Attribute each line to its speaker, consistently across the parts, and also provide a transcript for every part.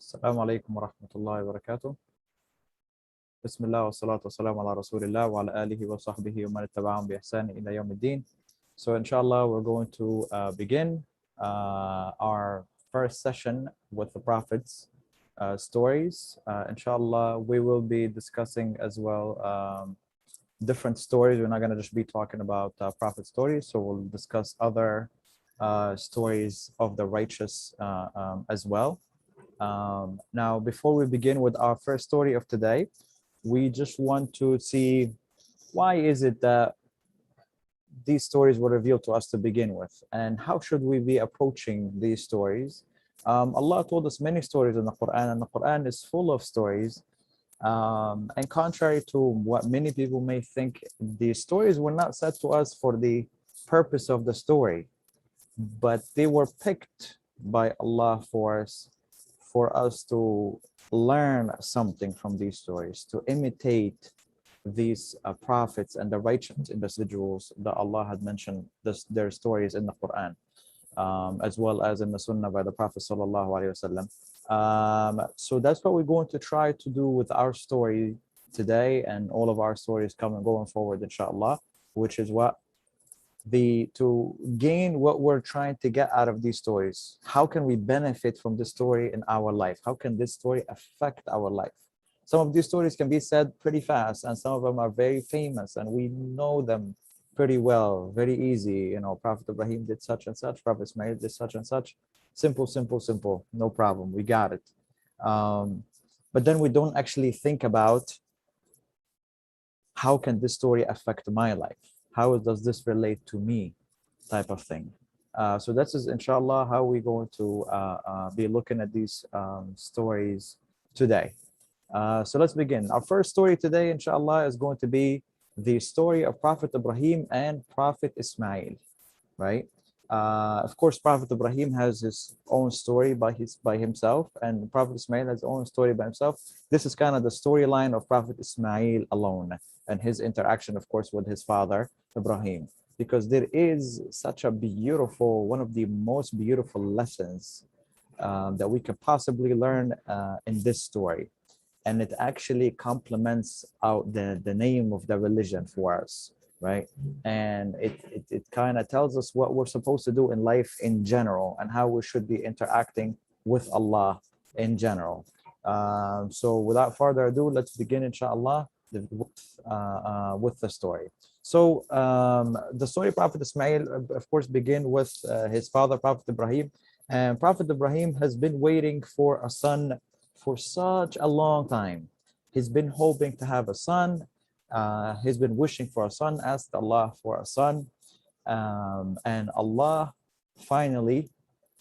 Speaker 1: السلام عليكم ورحمة الله وبركاته. بسم الله والصلاة والسلام على رسول الله وعلى آله وصحبه ومن اتبعهم بإحسان إلى يوم الدين. So inshallah, we're going to begin our first session with the Prophet's stories. Inshallah, we will be discussing as well different stories. We're not going to just be talking about Prophet stories, so we'll discuss other stories of the righteous as well. Now, before we begin with our first story of today, we just want to see why is it that these stories were revealed to us to begin with, and how should we be approaching these stories. Allah told us many stories in the Quran, and the Quran is full of stories. And contrary to what many people may think, these stories were not said to us for the purpose of the story, but they were picked by Allah for us to learn something from these stories, to imitate these prophets and the righteous individuals that Allah had mentioned their stories in the Quran, as well as in the Sunnah by the Prophet sallallahu alaihi wasallam. So that's what we're going to try to do with our story today, and all of our stories going forward, inshallah, which is to gain what we're trying to get out of these stories. How can we benefit from this story in our life? How can this story affect our life? Some of these stories can be said pretty fast, and some of them are very famous, and we know them pretty well, very easy. You know, Prophet Ibrahim did such and such, Prophet Ismail did such and such. Simple, simple, simple, no problem, we got it. But then we don't actually think about, how can this story affect my life? How does this relate to me, type of thing. So this is, inshallah, how we're going to be looking at these stories today. So let's begin. Our first story today, inshallah, is going to be the story of Prophet Ibrahim and Prophet Ismail, right? Of course, Prophet Ibrahim has his own story by himself, and Prophet Ismail has his own story by himself. This is kind of the storyline of Prophet Ismail alone, and his interaction, of course, with his father Ibrahim, because there is such a beautiful, one of the most beautiful lessons that we could possibly learn in this story. And it actually complements out the name of the religion for us, right? And it kind of tells us what we're supposed to do in life in general, and how we should be interacting with Allah in general. So without further ado, let's begin, inshallah, with the story. So the story of Prophet Ismail, of course, begin with his father, Prophet Ibrahim. And Prophet Ibrahim has been waiting for a son for such a long time. He's been hoping to have a son. He's been wishing for a son, asked Allah for a son. And Allah finally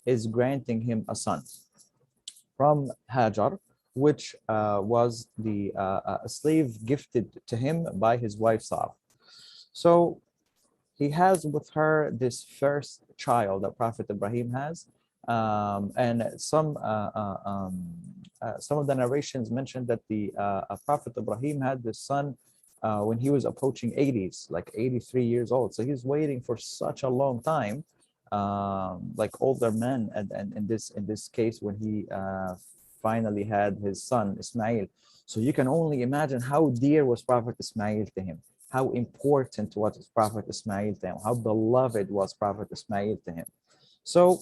Speaker 1: is granting him a son from Hajar, which was a slave gifted to him by his wife Sarah. So he has with her this first child that Prophet Ibrahim has. And some of the narrations mentioned that the Prophet Ibrahim had this son when he was approaching 80s, like 83 years old. So he's waiting for such a long time, like older men. And in this case, when he finally had his son Ismail. So you can only imagine how dear was Prophet Ismail to him, how important was Prophet Ismail to him, how beloved was Prophet Ismail to him. So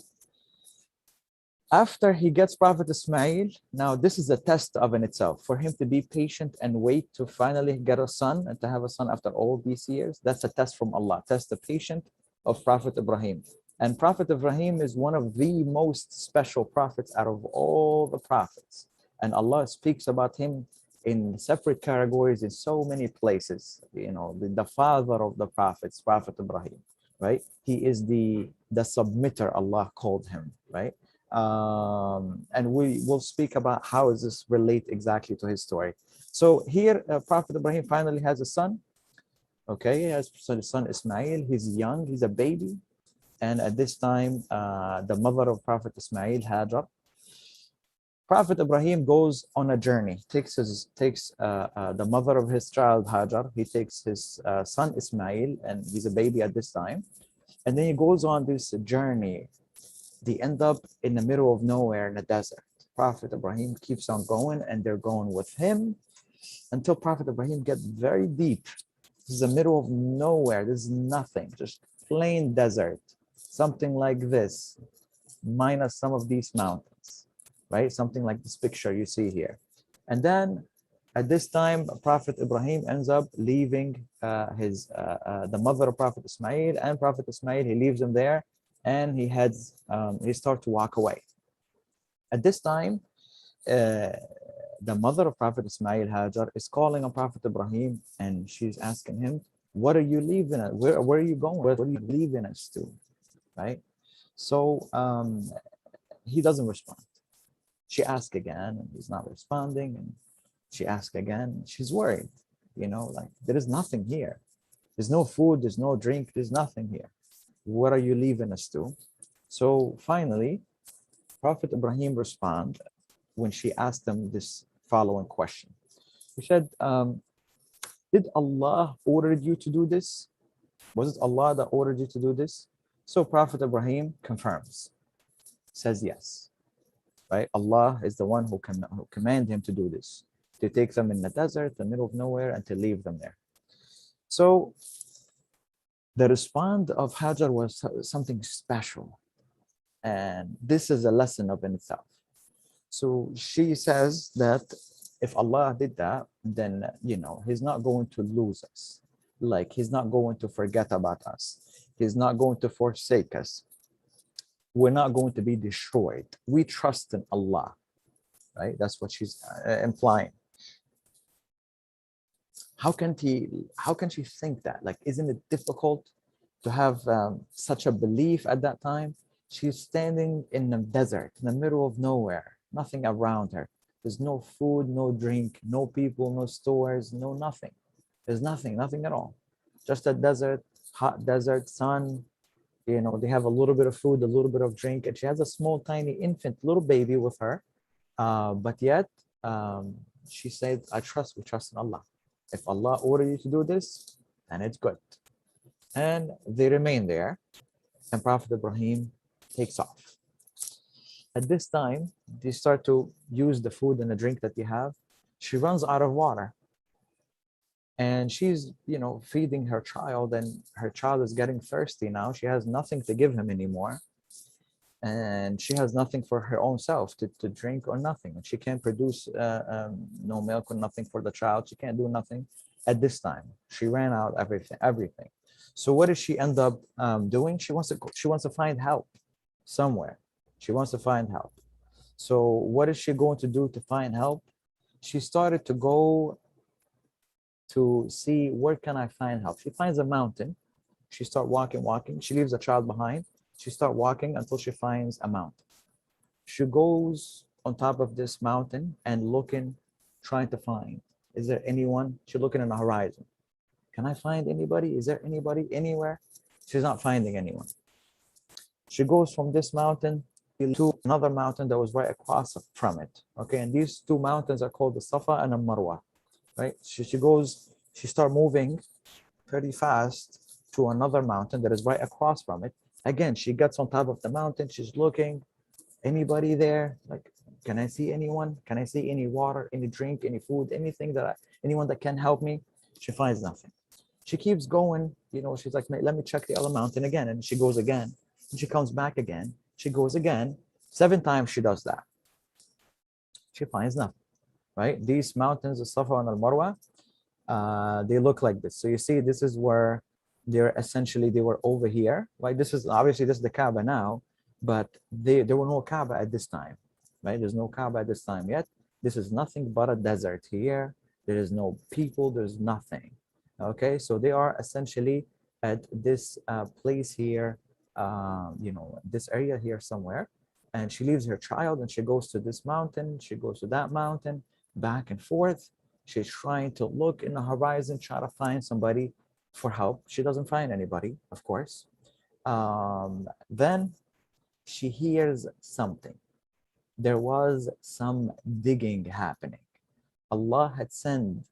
Speaker 1: after he gets Prophet Ismail, now this is a test of in itself. For him to be patient and wait to finally get a son, and to have a son after all these years, that's a test from Allah. Test the patience of Prophet Ibrahim. And Prophet Ibrahim is one of the most special prophets out of all the prophets. And Allah speaks about him in separate categories in so many places. You know, the father of the prophets, Prophet Ibrahim, right? He is the submitter, Allah called him, right? And we will speak about how does this relate exactly to his story. So here, Prophet Ibrahim finally has a son. Okay, he has his son Ismail. He's young, he's a baby. And at this time, the mother of Prophet Ismail, Hajar, Prophet Ibrahim goes on a journey, takes the mother of his child, Hajar, he takes his son Ismail, and he's a baby at this time. And then he goes on this journey. They end up in the middle of nowhere in a desert. Prophet Ibrahim keeps on going, and they're going with him until Prophet Ibrahim gets very deep. This is the middle of nowhere. There's nothing, just plain desert, something like this, minus some of these mountains, right? Something like this picture you see here. And then at this time, Prophet Ibrahim ends up leaving the mother of Prophet Ismail, and Prophet Ismail, he leaves him there, and he starts to walk away. At this time, the mother of Prophet Ismail, Hajar, is calling on Prophet Ibrahim, and she's asking him, what are you leaving us? Where are you going? Where are you leaving us to? Right? So he doesn't respond. She asks again, and he's not responding. And she asks again. She's worried, like there is nothing here. There's no food, there's no drink, there's nothing here. What are you leaving us to? So finally, Prophet Ibrahim responds when she asked him this following question. He said, did Allah order you to do this? Was it Allah that ordered you to do this? So Prophet Ibrahim confirms, says yes. Right? Allah is the one who commanded him to do this, to take them in the desert, the middle of nowhere, and to leave them there. So the response of Hajar was something special. And this is a lesson of in itself. So she says that if Allah did that, then, he's not going to lose us. Like, he's not going to forget about us. He's not going to forsake us. We're not going to be destroyed. We trust in Allah, right? That's what she's implying. How can she think that? Like, isn't it difficult to have such a belief at that time? She's standing in the desert, in the middle of nowhere, nothing around her. There's no food, no drink, no people, no stores, no nothing. There's nothing at all. Just a desert, hot desert, sun. They have a little bit of food, a little bit of drink, and she has a small, tiny infant, little baby with her. But yet, she said, we trust in Allah. If Allah ordered you to do this, then it's good. And they remain there, and Prophet Ibrahim takes off. At this time, they start to use the food and the drink that they have. She runs out of water. And she's, feeding her child, and her child is getting thirsty now. She has nothing to give him anymore. And she has nothing for her own self to drink or nothing. And she can't produce no milk or nothing for the child. She can't do nothing at this time. She ran out everything. So what does she end up doing? She wants to find help somewhere. She wants to find help. So what is she going to do to find help? She started to go to see, where can I find help? She finds a mountain. She starts walking. She leaves the child behind. She starts walking until she finds a mountain. She goes on top of this mountain and trying to find, is there anyone? She's looking in the horizon. Can I find anybody? Is there anybody anywhere? She's not finding anyone. She goes from this mountain to another mountain that was right across from it. Okay, and these two mountains are called the Safa and the Marwa. Right? She starts moving pretty fast to another mountain that is right across from it. Again, she gets on top of the mountain. She's looking, anybody there? Like, can I see anyone? Can I see any water, any drink, any food, anything anyone that can help me? She finds nothing. She keeps going, she's like, let me check the other mountain again. And she goes again. And she comes back again. She goes again. 7 times she does that. She finds nothing. Right? These mountains, the Safa and Al-Marwa, they look like this. So you see, this is where they were over here. Right? This is the Kaba now, but there were no Kaba at this time. Right? There's no Kaba at this time yet. This is nothing but a desert here. There is no people. There's nothing. Okay, so they are essentially at this place here, this area here somewhere. And she leaves her child and she goes to this mountain. She goes to that mountain, back and forth. She's trying to look in the horizon, try to find somebody for help. She doesn't find anybody, of course. Then she hears something. There was some digging happening. Allah had sent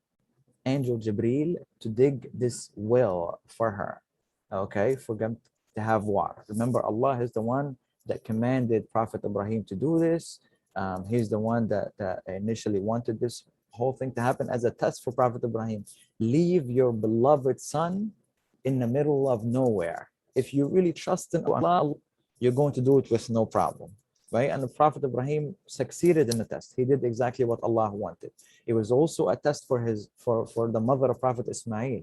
Speaker 1: Angel Jibril to dig this well for her, okay, for them to have water. Remember, Allah is the one that commanded Prophet Ibrahim to do this. He's the one that initially wanted this whole thing to happen as a test for Prophet Ibrahim. Leave your beloved son in the middle of nowhere. If you really trust in Allah, you're going to do it with no problem, right? And the Prophet Ibrahim succeeded in the test. He did exactly what Allah wanted. It was also a test for the mother of Prophet Ismail.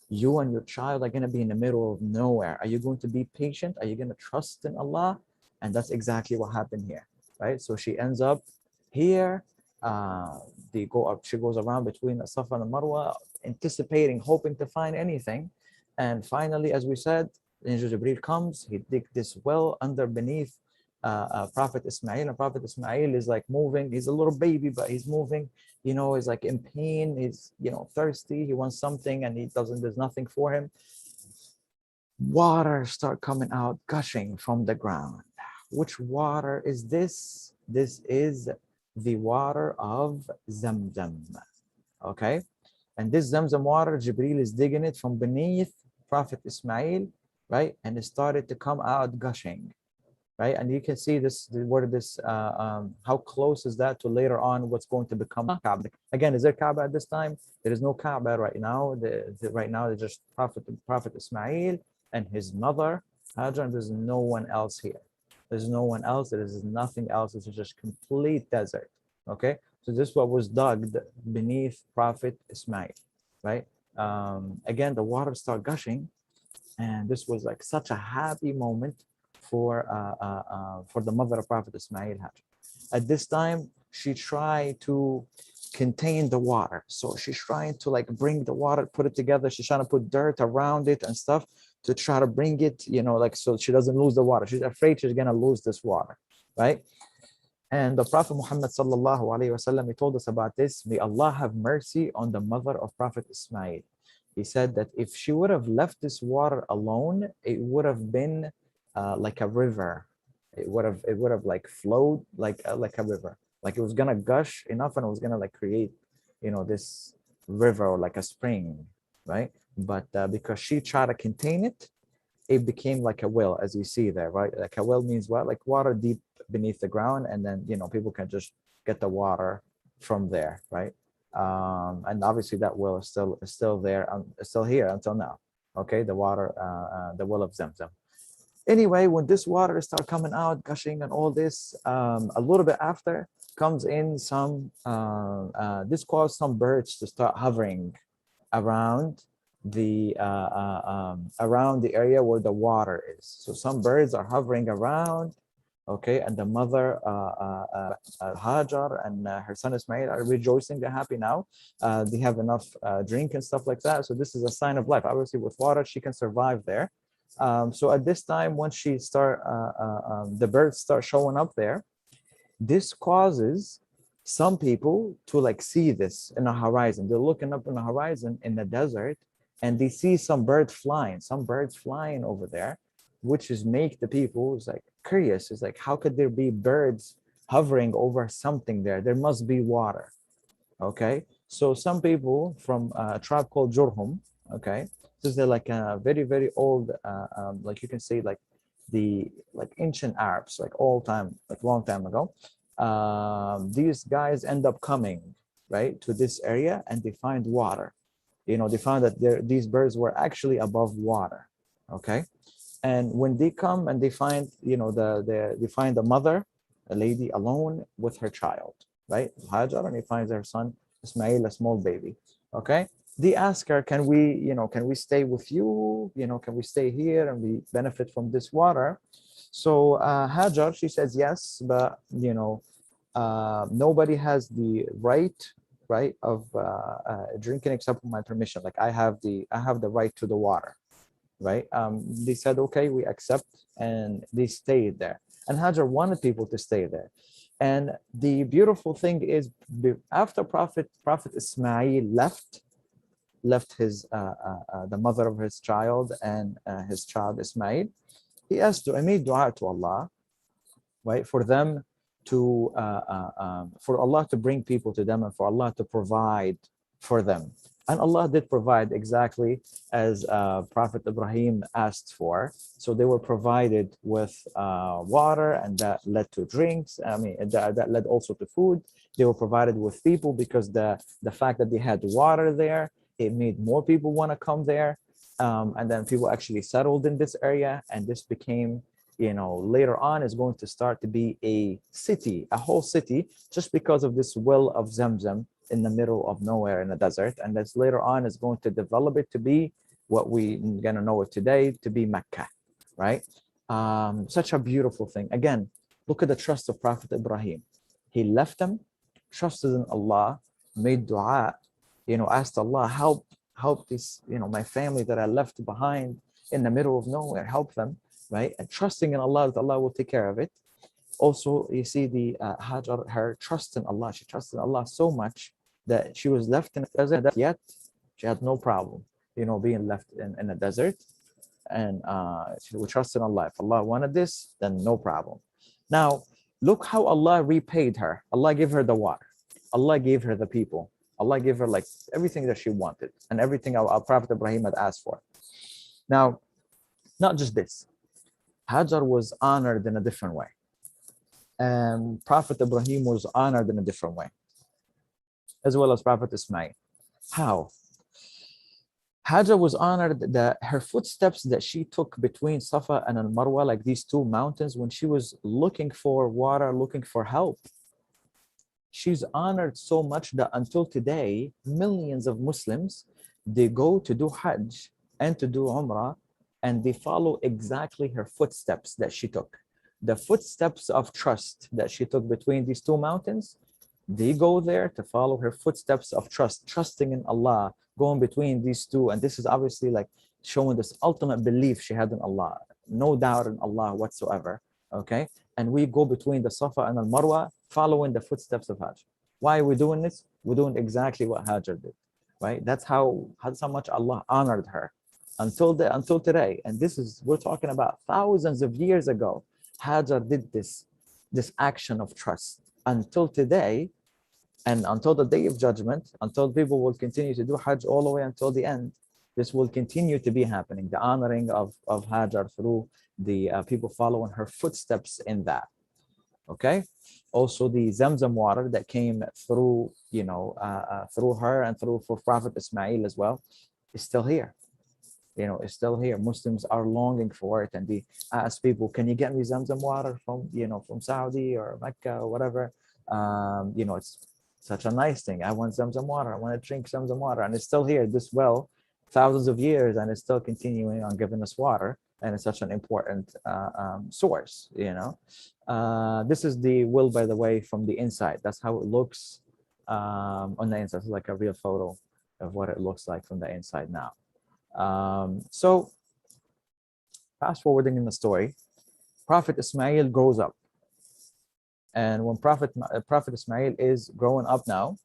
Speaker 1: You and your child are going to be in the middle of nowhere. Are you going to be patient? Are you going to trust in Allah? And that's exactly what happened here, right? So she ends up here. They go up. She goes around between the Safa and the Marwa, anticipating, hoping to find anything. And finally, as we said, Angel Jibreel comes. He digs this well beneath Prophet Ismail, and Prophet Ismail is like moving. He's a little baby, but he's moving. He's like in pain. He's thirsty. He wants something, and he doesn't. There's nothing for him. Water start coming out, gushing from the ground. Which water is this? This is the water of Zamzam. Okay, and this Zamzam water, Jibreel is digging it from beneath Prophet Ismail, right? And it started to come out gushing. Right, and you can see this. How close is that to later on what's going to become Kaaba? Again, is there Kaaba at this time? There is no Kaaba right now. Right now, it's just Prophet Ismail and his mother Hajar, and there's no one else here. There's no one else. There is nothing else. It's just complete desert. Okay, so this is what was dug beneath Prophet Ismail, right? Again, the water started gushing, and this was like such a happy moment for the mother of Prophet Ismail. At this time, she tried to contain the water. So she's trying to like bring the water, put it together. She's trying to put dirt around it and stuff to try to bring it, so she doesn't lose the water. She's afraid she's gonna lose this water, right? And the Prophet Muhammad sallallahu alaihi wasallam, he told us about this. May Allah have mercy on the mother of Prophet Ismail. He said that if she would have left this water alone, it would have been like a river. It would have like flowed like a river. Like it was gonna gush enough, and it was gonna like create, this river or like a spring, right? But because she tried to contain it, it became like a well, as you see there, right? Like a well means what? Like water deep beneath the ground, and then people can just get the water from there, right? And obviously that well is still there, still here until now. Okay, the water, the well of Zamzam. Anyway, when this water start coming out, gushing and all this, a little bit after comes in some, this caused some birds to start hovering around the area where the water is. So some birds are hovering around, okay, and the mother Hajar and her son Ismail are rejoicing. They're happy now. They have enough drink and stuff like that. So this is a sign of life. Obviously, with water, she can survive there. So at this time, when the birds start showing up there, this causes some people to like see this in the horizon. They're looking up in the horizon in the desert, and they see some birds flying over there, which is make the people like curious. It's like, how could there be birds hovering over something there? There must be water. Okay, so some people from a tribe called Jurhum, okay, this is like a very, very old, like you can say like the ancient Arabs, like long time ago. These guys end up coming right to this area, and they find water. They found that these birds were actually above water. Okay, and when they come and they find, they find a mother, a lady alone with her child, right, Hajar, and he finds her son Ismail, a small baby. Okay, they ask her, can we stay with you? Can we stay here and we benefit from this water? So Hajar, she says yes, but nobody has the right of drinking except with my permission. Like I have the right to the water, right? They said okay, we accept, and they stayed there. And Hajar wanted people to stay there. And the beautiful thing is, after Prophet Ismail left his the mother of his child and his child Ismail, he made dua to Allah, right, for them for Allah to bring people to them and for Allah to provide for them. And Allah did provide exactly as Prophet Ibrahim asked for. So they were provided with water, and that led to drinks. I mean, that led also to food. They were provided with people because the fact that they had water there, it made more people want to come there. And then people actually settled in this area, and this became, later on is going to start to be a city, a whole city, just because of this well of Zamzam in the middle of nowhere in the desert. And this later on is going to develop it to be what we're going to know it today to be Mecca, right? Such a beautiful thing. Again, look at the trust of Prophet Ibrahim. He left them, trusted in Allah, made dua, asked Allah, help this, my family that I left behind in the middle of nowhere, help them, right? And trusting in Allah that Allah will take care of it. Also, you see the Hajar, her trust in Allah. She trusted in Allah so much that she was left in the desert, yet she had no problem, being left in a desert. And she would trust in Allah. If Allah wanted this, then no problem. Now, look how Allah repaid her. Allah gave her the water. Allah gave her the people. Allah gave her like everything that she wanted and everything our Prophet Ibrahim had asked for. Now, not just this. Hajar was honored in a different way. And Prophet Ibrahim was honored in a different way, as well as Prophet Ismail. How? Hajar was honored that her footsteps that she took between Safa and Al-Marwa, like these two mountains, when she was looking for water, looking for help, she's honored so much that until today, millions of Muslims, they go to do Hajj and to do Umrah, and they follow exactly her footsteps that she took. The footsteps of trust that she took between these two mountains, they go there to follow her footsteps of trust, trusting in Allah, going between these two. And this is obviously like showing this ultimate belief she had in Allah, no doubt in Allah whatsoever, okay? And we go between the Safa and Al-Marwa, following the footsteps of Hajj. Why are we doing this? We're doing exactly what Hajar did, right? That's how much Allah honored her until today. And we're talking about thousands of years ago. Hajar did this action of trust until today, and until the day of judgment, until people will continue to do Hajj all the way until the end. This will continue to be happening, the honoring of Hajar through the people following her footsteps in that. Okay. Also, the Zamzam water that came through, through her and for Prophet Ismail as well, is still here. It's still here. Muslims are longing for it, and they ask people, "Can you get me Zamzam water from, from Saudi or Mecca or whatever?" It's such a nice thing. I want Zamzam water. I want to drink Zamzam water, and it's still here. This well, thousands of years, and it's still continuing on giving us water, and it's such an important source. This is the well, by the way, from the inside. That's how it looks on the inside. It's like a real photo of what it looks like from the inside now. So fast forwarding in the story, Prophet Ismail grows up. And when Prophet Ismail is growing up now,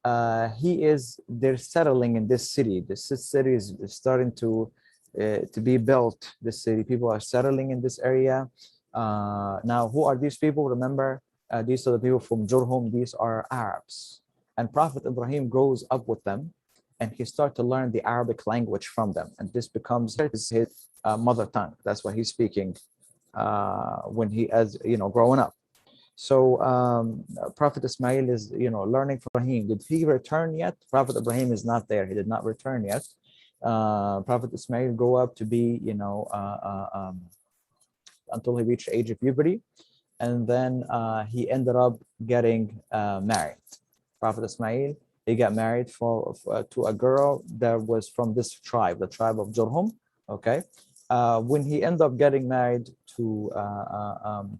Speaker 1: they're settling in this city. This city is starting to be built. This city, people are settling in this area. Now, who are these people? Remember, these are the people from Jurhum. These are Arabs. And Prophet Ibrahim grows up with them, and he starts to learn the Arabic language from them. And this becomes his mother tongue. That's what he's speaking when he, as growing up. So Prophet Ismail is, learning from Ibrahim. Did he return yet? Prophet Ibrahim is not there. He did not return yet. Prophet Ismail grew up to be, until he reached the age of puberty. And then he ended up getting married. Prophet Ismail, he got married to a girl that was from this tribe, the tribe of Jurhum. Okay. When he ended up getting married to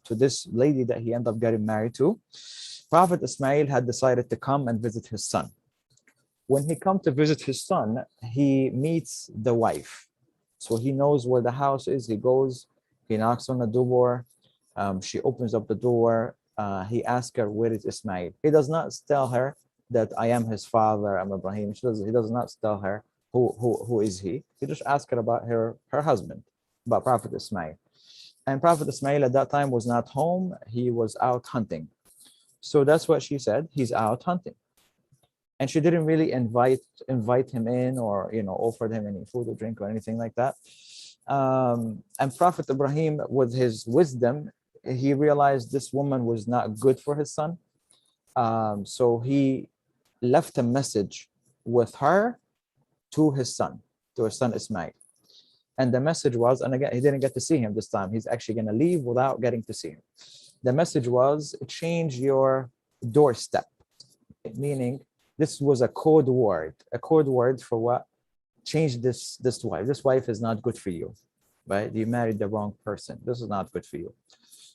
Speaker 1: this lady that he ended up getting married to, Prophet Ismail had decided to come and visit his son. When he comes to visit his son, he meets the wife. So he knows where the house is. He goes, he knocks on the door. She opens up the door. He asks her, where is Ismail? He does not tell her that I am his father, I'm Ibrahim. He does not tell her who is he. He just asked her about her husband, about Prophet Ismail. And Prophet Ismail at that time was not home. He was out hunting. So that's what she said. He's out hunting. and she didn't really invite him in, or offered him any food or drink or anything like that. And Prophet Ibrahim, with his wisdom, he realized this woman was not good for his son. So he left a message with her to his son Ismail. And the message was, and again, he didn't get to see him this time. He's actually going to leave without getting to see him. The message was, change your doorstep, meaning this was a code word for what? Change this wife. This wife is not good for you, right? You married the wrong person. This is not good for you.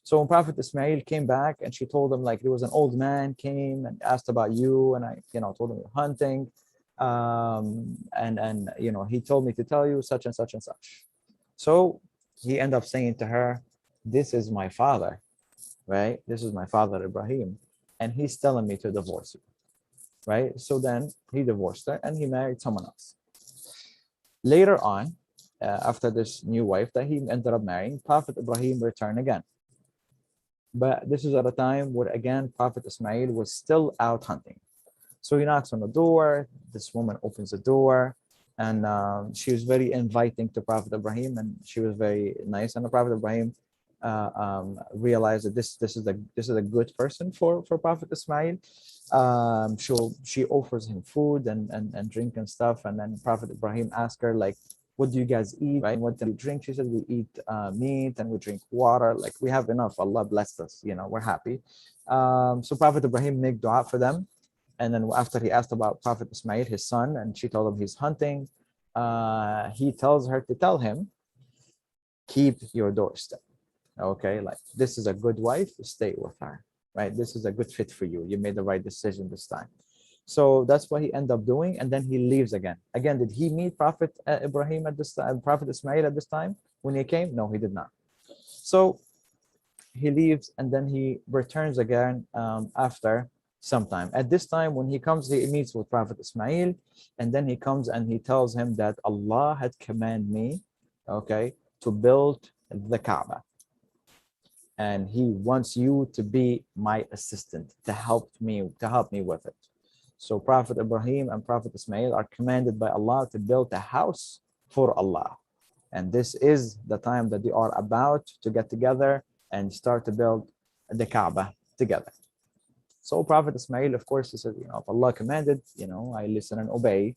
Speaker 1: So when Prophet Ismail came back, and she told him, like, there was an old man came and asked about you, and I told him you're hunting, and he told me to tell you such and such and such. So he ended up saying to her, this is my father, right? This is my father Ibrahim, and he's telling me to divorce you, right? So then he divorced her and he married someone else. Later on, after this new wife that he ended up marrying, Prophet Ibrahim returned again. But this is at a time where, again, Prophet Ismail was still out hunting. So he knocks on the door. This woman opens the door, and she was very inviting to Prophet Ibrahim, and she was very nice. And the Prophet Ibrahim realized that this is a good person for Prophet Ismail. She offers him food and drink and stuff, and then Prophet Ibrahim asked her, like, what do you guys eat, right? What do you drink? She said, we eat meat and we drink water. Like, we have enough. Allah blessed us. We're happy. So Prophet Ibrahim made dua for them. And then after he asked about Prophet Ismail, his son, and she told him he's hunting, he tells her to tell him, keep your doorstep. Okay, like, this is a good wife, stay with her, right? This is a good fit for you. You made the right decision this time. So that's what he ended up doing, and then he leaves again. Again, did he meet Prophet Ibrahim at this time, Prophet Ismail at this time when he came? No, he did not. So he leaves, and then he returns again after some time. At this time, when he comes, he meets with Prophet Ismail, and then he comes and he tells him that Allah had commanded me, okay, to build the Kaaba. And he wants you to be my assistant, to help me with it. So Prophet Ibrahim and Prophet Ismail are commanded by Allah to build a house for Allah. And this is the time that they are about to get together and start to build the Kaaba together. So Prophet Ismail, of course, he said, if Allah commanded, I listen and obey.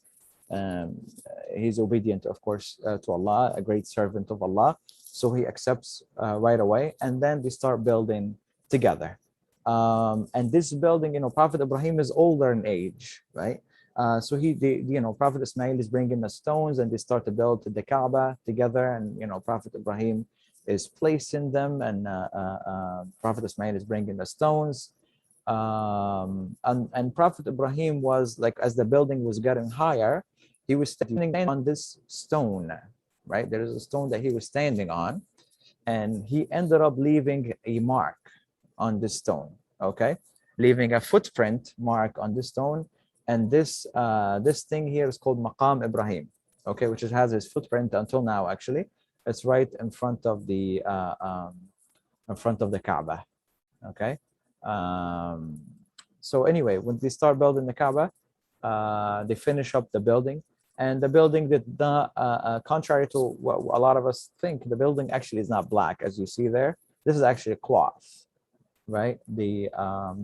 Speaker 1: He's obedient, of course, to Allah, a great servant of Allah. So he accepts right away, and then they start building together. And this building, Prophet Ibrahim is older in age, right? So Prophet Ismail is bringing the stones, and they start to build the Kaaba together. And Prophet Ibrahim is placing them, and Prophet Ismail is bringing the stones. And Prophet Ibrahim was, like, as the building was getting higher, he was standing on this stone, right? There is a stone that he was standing on, and he ended up leaving a mark on this stone, okay, leaving a footprint mark on this stone. And this thing here is called Maqam Ibrahim, okay, which has his footprint until now. Actually, it's right in front of the Kaaba, okay. So anyway, when they start building the Kaaba, they finish up the building, and the building did not, contrary to what a lot of us think, the building actually is not black, as you see there. This is actually a cloth, right? The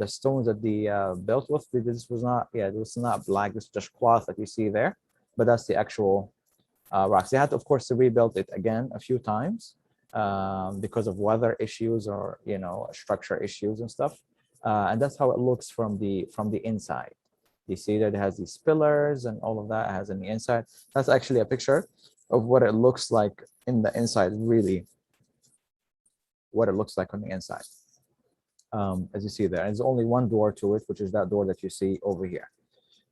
Speaker 1: stones that they built with, this was not black. This is just cloth that you see there, but that's the actual rocks. They had, of course, to rebuild it again a few times because of weather issues or structure issues and stuff. And that's how it looks from the inside. You see that it has these pillars and all of that it has in the inside. That's actually a picture of what it looks like in the inside, really, what it looks like on the inside. As you see there, and there's only one door to it, which is that door that you see over here.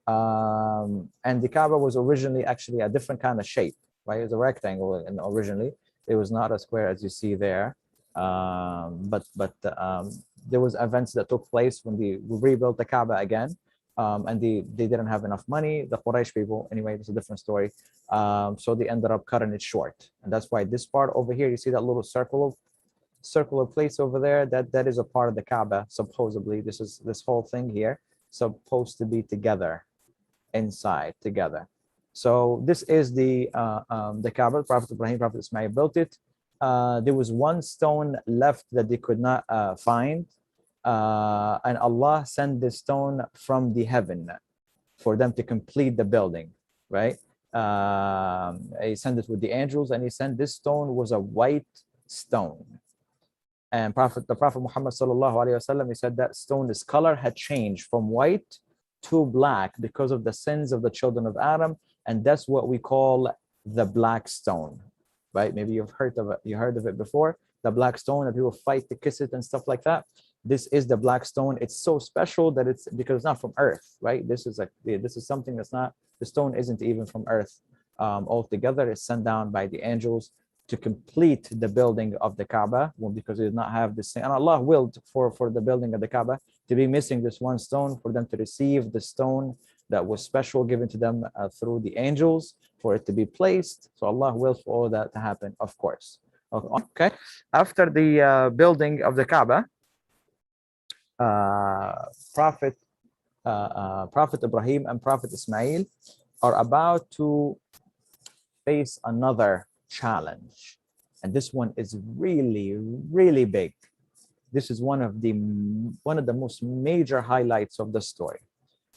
Speaker 1: And the Kaaba was originally actually a different kind of shape, right? It was a rectangle, and originally it was not as square as you see there. But there was events that took place when they rebuilt the Kaaba again, and they didn't have enough money. The Quraysh people, anyway, it's a different story. So they ended up cutting it short, and that's why this part over here, you see that little circular place over there, that is a part of the Kaaba. Supposedly, this whole thing here supposed to be together, inside together. So this is the Kaba. Prophet Ibrahim, Prophet Ismail built it. There was one stone left that they could not find, and Allah sent this stone from the heaven for them to complete the building, right? He sent it with the angels, and he sent this stone was a white stone. And the Prophet Muhammad sallallahu alaihi wasallam, he said that stone's color had changed from white to black because of the sins of the children of Adam, and that's what we call the black stone, right? Maybe you've heard of it. You heard of it before. The black stone that people fight to kiss it and stuff like that. This is the black stone. It's so special that it's because it's not from Earth, right? This is something that's not. The stone isn't even from Earth altogether. It's sent down by the angels to complete the building of the Kaaba, because it did not have this thing. And Allah willed for the building of the Kaaba to be missing this one stone, for them to receive the stone that was special given to them through the angels, for it to be placed. So Allah wills for all that to happen, of course. Okay. After the building of the Kaaba, Prophet Ibrahim and Prophet Ismail are about to face another challenge, and this one is really, really big. This is one of the most major highlights of the story.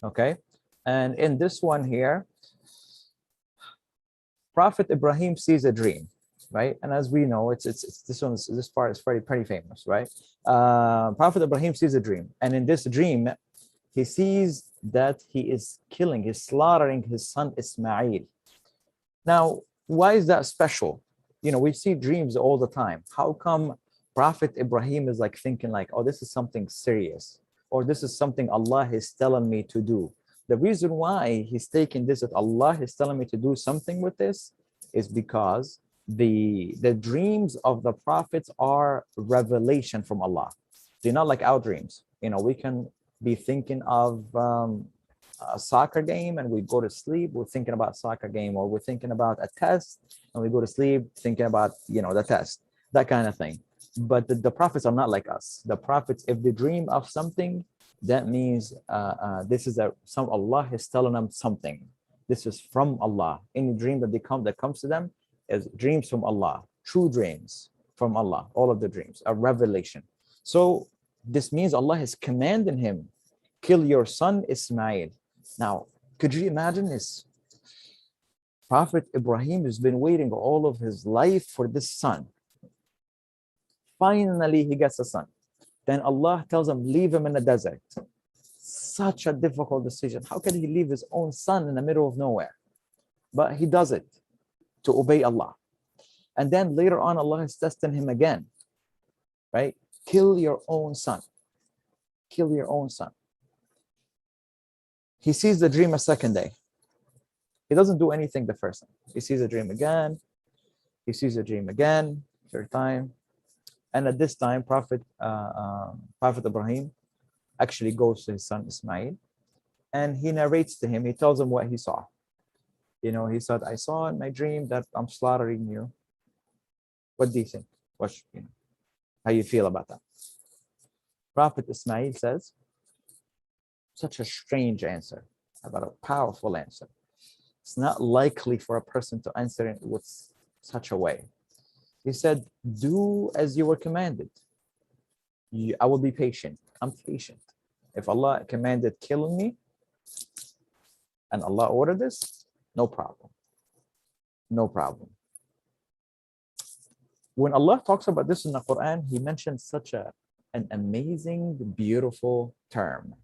Speaker 1: Okay, and in this one here, Prophet Ibrahim sees a dream, right? And as we know, this part is pretty famous, right? Prophet Ibrahim sees a dream, and in this dream, he sees that he's slaughtering his son Ismail. Now, why is that special? You know, we see dreams all the time. How come Prophet Ibrahim is like thinking like, oh, this is something serious, or this is something Allah is telling me to do? The reason why he's taking this, that Allah is telling me to do something with this, is because the dreams of the prophets are revelation from Allah. They're not like our dreams. You know, we can be thinking of a soccer game and we go to sleep, we're thinking about soccer game, or we're thinking about a test and we go to sleep thinking about, you know, the test, that kind of thing. But the prophets are not like us. The prophets, if they dream of something, that means this is Allah is telling them something. This is from Allah. Any dream that comes to them is dreams from Allah, true dreams from Allah. All of the dreams are revelation. So this means Allah is commanding him, kill your son Ismail. Now, could you imagine this? Prophet Ibrahim has been waiting all of his life for this son. Finally, he gets a son. Then Allah tells him, leave him in the desert. Such a difficult decision. How can he leave his own son in the middle of nowhere? But he does it to obey Allah. And then later on, Allah is testing him again, right? Kill your own son. Kill your own son. He sees the dream a second day. He doesn't do anything the first time. He sees a dream again. He sees a dream again, third time. And at this time, Prophet Ibrahim actually goes to his son Ismail, and he narrates to him, he tells him what he saw. You know, he said, I saw in my dream that I'm slaughtering you. What do you think? How you feel about that? Prophet Ismail says, such a strange answer, but a powerful answer. It's not likely for a person to answer it with such a way. He said, do as you were commanded. I will be patient. I'm patient. If Allah commanded killing me and Allah ordered this, no problem. No problem. When Allah talks about this in the Quran, he mentions such an amazing, beautiful term.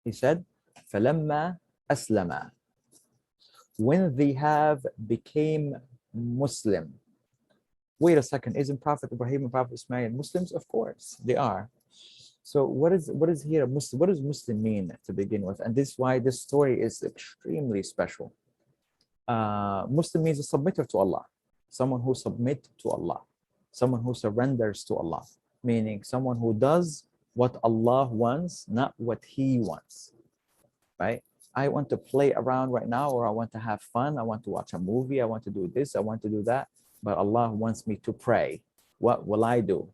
Speaker 1: He said, فَلَمَّا أَسْلَمَا. When they have became Muslim. Wait a second, isn't Prophet Ibrahim and Prophet Ismail Muslims? Of course, they are. So what is here a Muslim? What does Muslim mean to begin with? And this is why this story is extremely special. Muslim means a submitter to Allah, someone who submits to Allah, someone who surrenders to Allah, meaning someone who does what Allah wants, not what he wants, right? I want to play around right now, or I want to have fun. I want to watch a movie. I want to do this. I want to do that. But Allah wants me to pray. What will I do?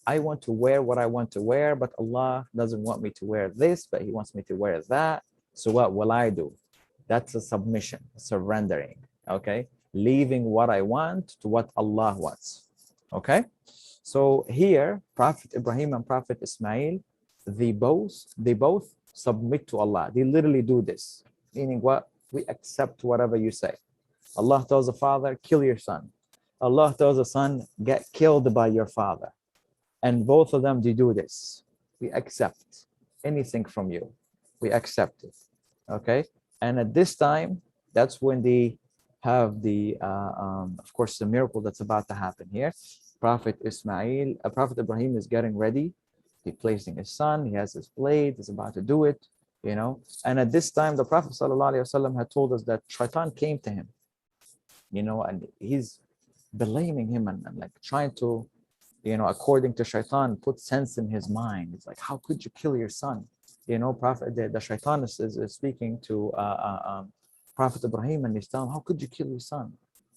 Speaker 1: I want to wear what I want to wear, but Allah doesn't want me to wear this, but he wants me to wear that. So what will I do? That's a submission, surrendering, okay? Leaving what I want to what Allah wants, okay? So here, Prophet Ibrahim and Prophet Ismail, they both submit to Allah. They literally do this, meaning what? We accept whatever you say. Allah tells the father, kill your son. Allah tells the son, get killed by your father. And both of them, they do this. We accept anything from you. We accept it, okay? And at this time, that's when they have the, of course, the miracle that's about to happen here. Prophet Ibrahim is getting ready. He's placing his son. He has his blade. He's about to do it, you know. And at this time, the Prophet ﷺ had told us that Shaitan came to him, you know, and he's blaming him and like trying to, you know, according to Shaitan, put sense in his mind. It's like, how could you kill your son? You know, the Shaitan is speaking to Prophet Ibrahim, and he's telling him, how could you kill your son?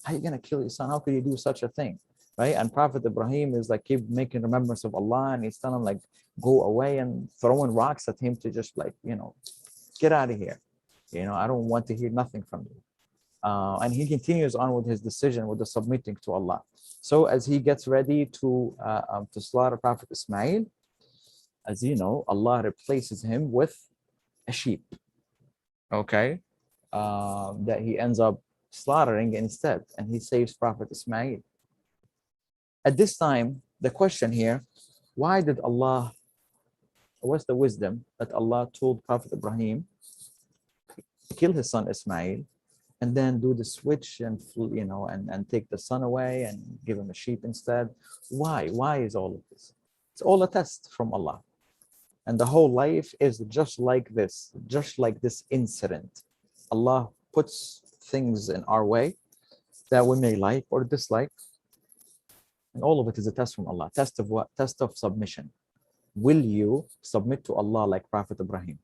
Speaker 1: How are you going to kill your son? How could you do such a thing? Right? And Prophet Ibrahim is like, keep making remembrance of Allah, and he's telling him like, go away, and throwing rocks at him to just like, you know, get out of here. You know, I don't want to hear nothing from you. And he continues on with his decision, with the submitting to Allah. So as he gets ready to slaughter Prophet Ismail, as you know, Allah replaces him with a sheep, okay, that he ends up slaughtering instead, and he saves Prophet Ismail. At this time, the question here, why did Allah, what's the wisdom that Allah told Prophet Ibrahim to kill his son Ismail, and then do the switch and, you know, and take the son away and give him a sheep instead? Why? Why is all of this? It's all a test from Allah. And the whole life is just like this incident. Allah puts things in our way that we may like or dislike. And all of it is a test from Allah. Test of what? Test of submission. Will you submit to Allah like Prophet Ibrahim?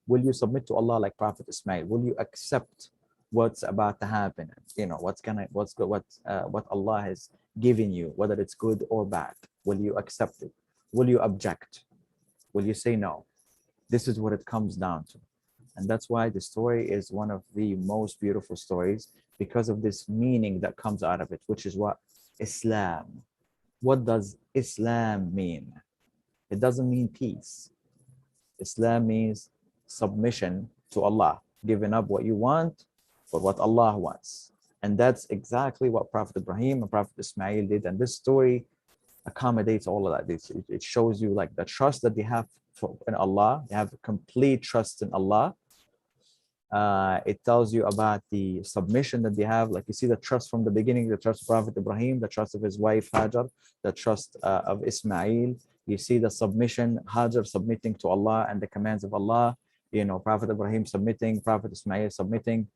Speaker 1: Will you submit to Allah like Prophet Ismail? Will you accept what's about to happen? You know, what Allah has given you, whether it's good or bad. Will you accept it? Will you object? Will you say no? This is what it comes down to. And that's why the story is one of the most beautiful stories, because of this meaning that comes out of it, which is what? Islam. What does Islam mean? It doesn't mean peace. Islam means submission to Allah, giving up what you want for what Allah wants. And that's exactly what Prophet Ibrahim and Prophet Ismail did. And this story accommodates all of that. It shows you like the trust that they have in Allah. They have complete trust in Allah. It tells you about the submission that they have. Like you see the trust from the beginning, the trust of Prophet Ibrahim, the trust of his wife Hajar, the trust of Ismail. You see the submission, Hajar submitting to Allah and the commands of Allah. You know, Prophet Ibrahim submitting, Prophet Ismail submitting.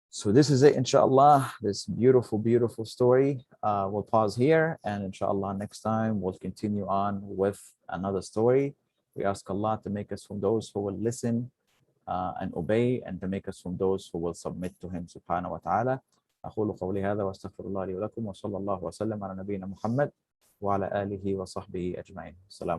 Speaker 1: So this is it, inshallah, this beautiful, beautiful story. We'll pause here, and inshallah next time we'll continue on with another story. We ask Allah to make us from those who will listen and obey, and to make us from those who will submit to Him subhanahu wa ta'ala. أقول قولي هذا وأستغفر الله لي ولكم وصلى الله وسلم على نبينا محمد وعلى آله وصحبه أجمعين. السلام